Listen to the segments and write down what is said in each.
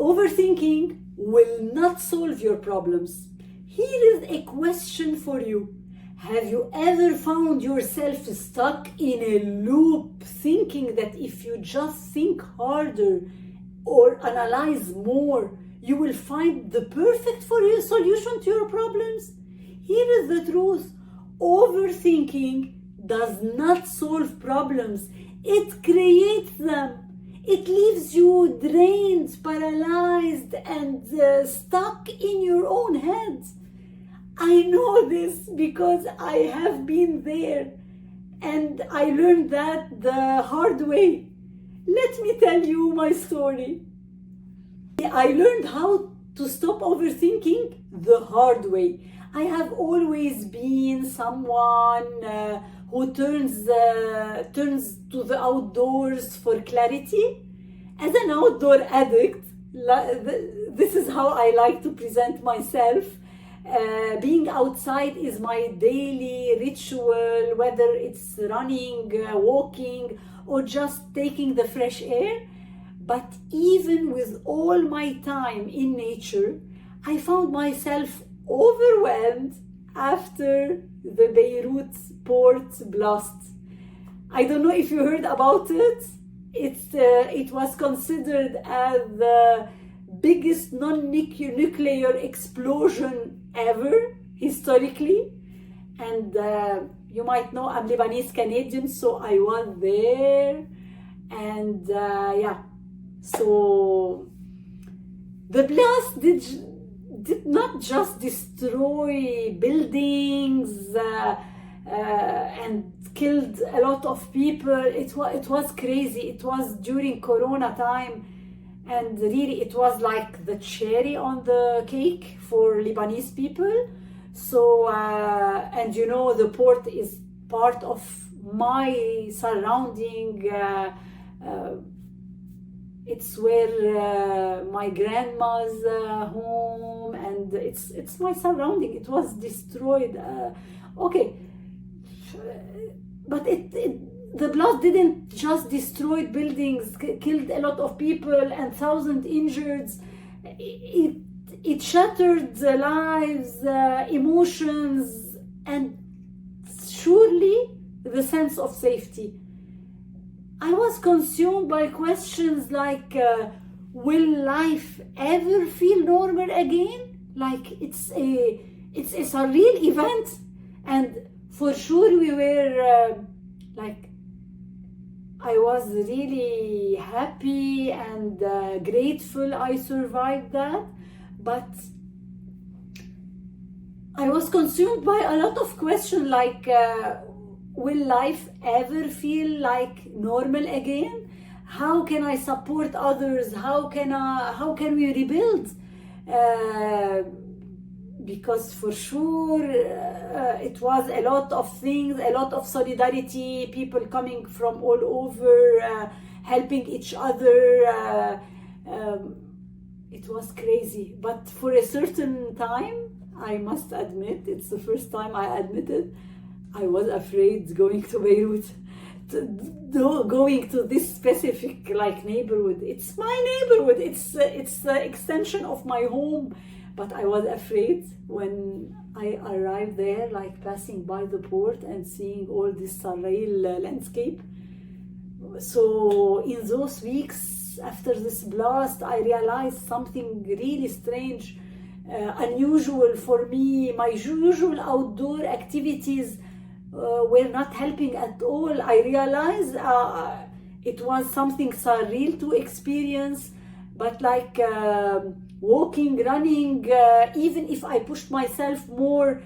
overthinking will not solve your problems. Here is a question for you. Have you ever found yourself stuck in a loop, thinking that if you just think harder or analyze more, you will find the perfect solution to your problems? Here is the truth. Overthinking does not solve problems. It creates them. It leaves you drained, paralyzed, and stuck in your own head. I know this because I have been there, and I learned that the hard way. Let me tell you my story. I learned how to stop overthinking the hard way. I have always been someone who turns to the outdoors for clarity. As an outdoor addict, this is how I like to present myself. Being outside is my daily ritual, whether it's running, walking, or just taking the fresh air. But even with all my time in nature, I found myself overwhelmed after the Beirut port blast. I don't know if you heard about it. It was considered as the biggest non-nuclear explosion ever historically. And you might know I'm Lebanese Canadian, so I was there. And so the blast did not just destroy buildings and killed a lot of people. It was crazy. It was during Corona time, and really it was like the cherry on the cake for Lebanese people. So and you know, the port is part of my surrounding. It's where my grandma's home, and it's my surrounding. It was destroyed. But the blast didn't just destroy buildings, killed a lot of people, and thousands injured. It shattered the lives, emotions, and surely the sense of safety. I was consumed by questions like, will life ever feel normal again? Like it's a surreal event, and for sure we were I was really happy and grateful I survived that, but I was consumed by a lot of questions like, will life ever feel like normal again? How can I support others? How can we rebuild? Because for sure it was a lot of things, a lot of solidarity, people coming from all over, helping each other. It was crazy, but for a certain time, I must admit, it's the first time I admitted, I was afraid going to Beirut, going to this specific neighborhood. It's my neighborhood. It's the extension of my home. But I was afraid when I arrived there, passing by the port and seeing all this surreal landscape. So in those weeks after this blast, I realized something really strange, unusual for me. My usual outdoor activities were not helping at all. I realized it was something surreal to experience, but walking, running, even if I pushed myself more,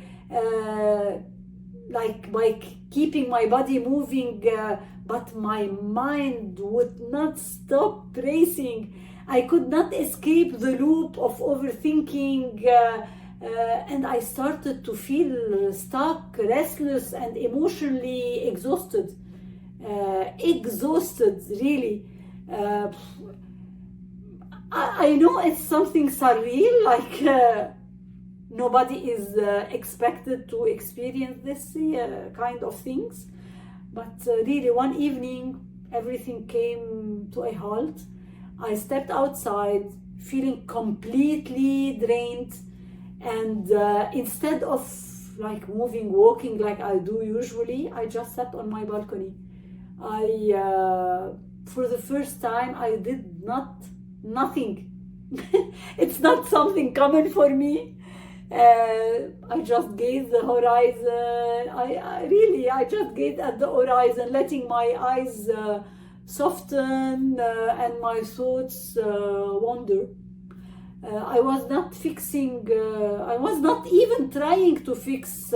by keeping my body moving, but my mind would not stop racing. I could not escape the loop of overthinking, and I started to feel stuck, restless, and emotionally exhausted. Exhausted, really. I know it's something surreal, nobody is expected to experience this kind of things, but really one evening everything came to a halt. I stepped outside feeling completely drained. And instead of like moving, walking like I do usually, I just sat on my balcony. For the first time, I did nothing. It's not something common for me. I just gazed the horizon. I just gazed at the horizon, letting my eyes soften and my thoughts wander. I was not fixing, I was not even trying to fix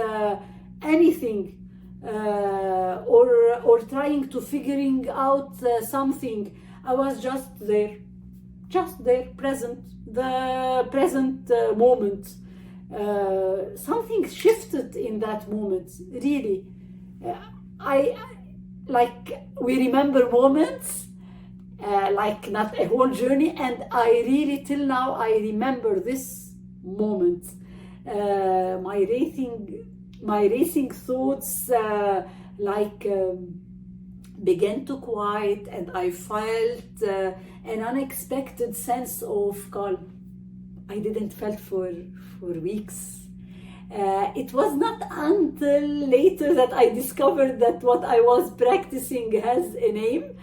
anything or trying to figuring out something. I was just there, present, the present moment. Something shifted in that moment, really. I like, we remember moments, like not a whole journey, and I really till now I remember this moment. My racing thoughts began to quiet, and I felt an unexpected sense of calm. I didn't felt for weeks. It was not until later that I discovered that what I was practicing has a name.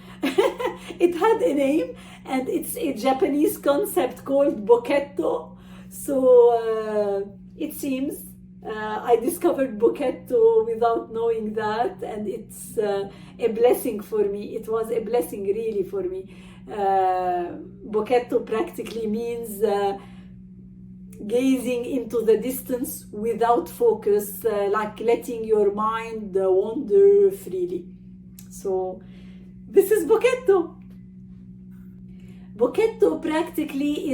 It had a name, and it's a Japanese concept called Boketto. So it seems I discovered Boketto without knowing that, and it's a blessing for me. It was a blessing really for me. Boketto practically means gazing into the distance without focus, like letting your mind wander freely. So this is Boketto. Boketto practically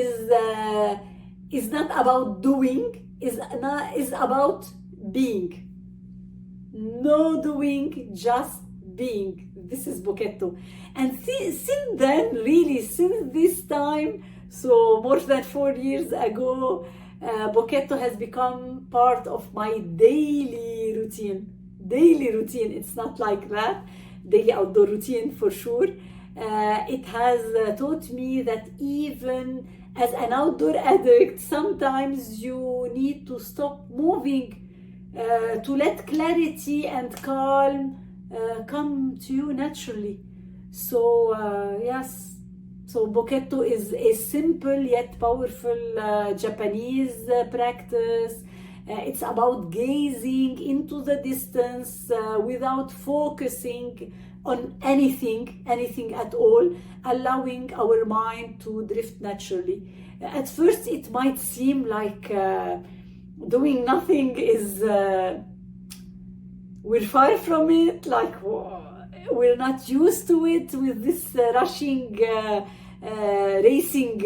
is not about doing, is about being. No doing, just being. This is Boketto. And since then, really, since this time, so more than 4 years ago, Boketto has become part of my daily routine. It's not like that. Daily outdoor routine for sure. It has taught me that even as an outdoor addict, sometimes you need to stop moving to let clarity and calm come to you naturally. So yes. So Boketto is a simple yet powerful Japanese practice. It's about gazing into the distance without focusing on anything at all, allowing our mind to drift naturally. At first, it might seem like doing nothing is, we're far from it, like we're not used to it with this rushing, racing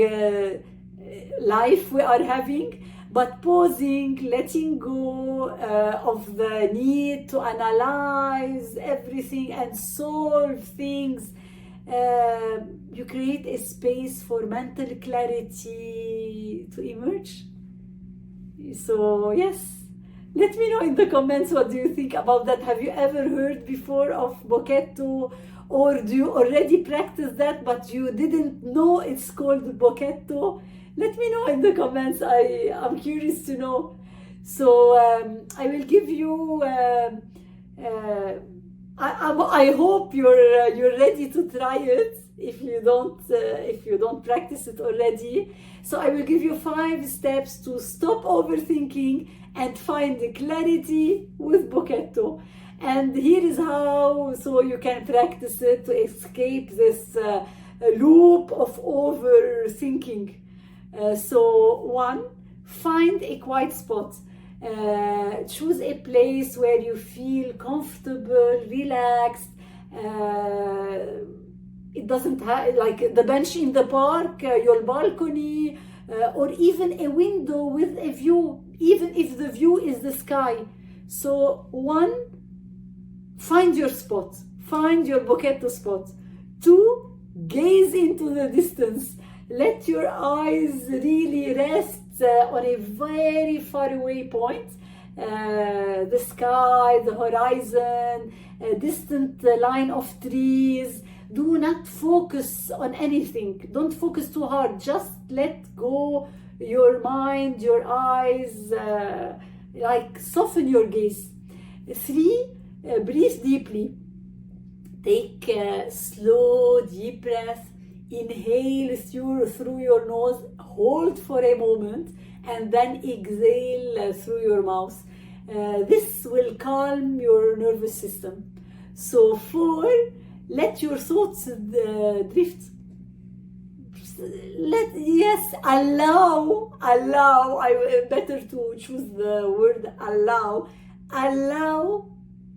life we are having. But pausing, letting go of the need to analyze everything and solve things, you create a space for mental clarity to emerge. So yes, let me know in the comments, what do you think about that? Have you ever heard before of Boketto, or do you already practice that but you didn't know it's called Boketto? Let me know in the comments. I'm curious to know. So I will give you. I hope you're ready to try it. If you don't practice it already, so I will give you 5 steps to stop overthinking and find the clarity with Boketto. And here is how, so you can practice it to escape this loop of overthinking. So 1, find a quiet spot. Choose a place where you feel comfortable, relaxed. It doesn't have, like the bench in the park, your balcony, or even a window with a view, even if the view is the sky. So 1, find your spot, find your Boketto spot. 2, gaze into the distance. Let your eyes really rest on a very far away point, the sky, the horizon, a distant line of trees. Do not focus on anything. Don't focus too hard. Just let go your mind, your eyes, like soften your gaze. 3, breathe deeply. Take a slow, deep breath. Inhale through your nose, hold for a moment, and then exhale through your mouth. This will calm your nervous system. So 4, let your thoughts drift. Allow, better to choose the word allow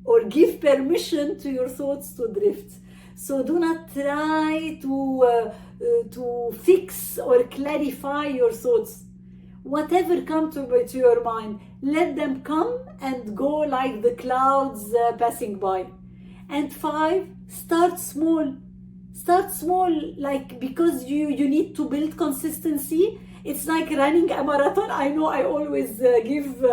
or give permission to your thoughts to drift. So do not try to fix or clarify your thoughts. Whatever comes to your mind, let them come and go like the clouds passing by. And 5, start small. Start small, like, because you need to build consistency. It's like running a marathon. I know I always give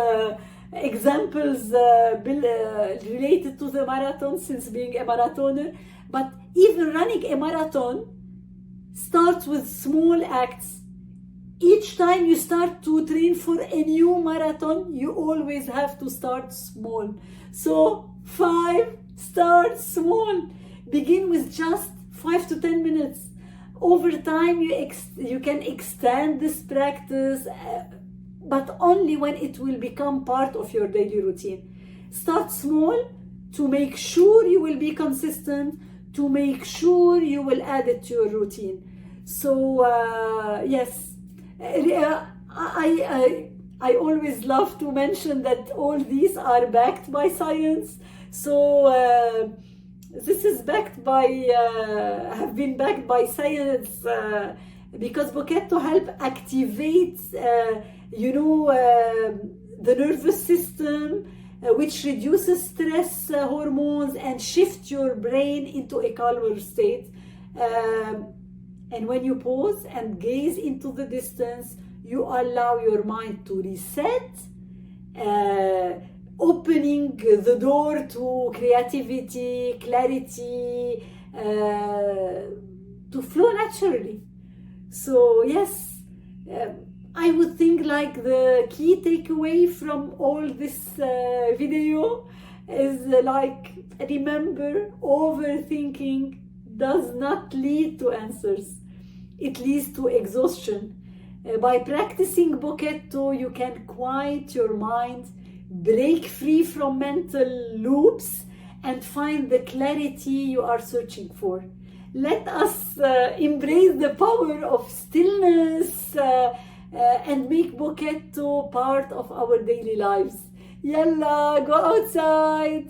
examples related to the marathon since being a marathoner. But even running a marathon starts with small acts. Each time you start to train for a new marathon, you always have to start small. So 5, start small. Begin with just 5 to 10 minutes. Over time, you can extend this practice, but only when it will become part of your daily routine. Start small to make sure you will be consistent, to make sure you will add it to your routine. So yes, I always love to mention that all these are backed by science. So this is backed by, have been backed by science, because Boketto help activate, the nervous system, which reduces stress hormones and shift your brain into a calmer state. And when you pause and gaze into the distance, you allow your mind to reset, opening the door to creativity, clarity, to flow naturally. So yes, I would think like the key takeaway from all this video is like, remember, overthinking does not lead to answers. It leads to exhaustion. By practicing Boketto, you can quiet your mind, break free from mental loops, and find the clarity you are searching for. Let us embrace the power of stillness and make Boketto part of our daily lives. Yalla, go outside!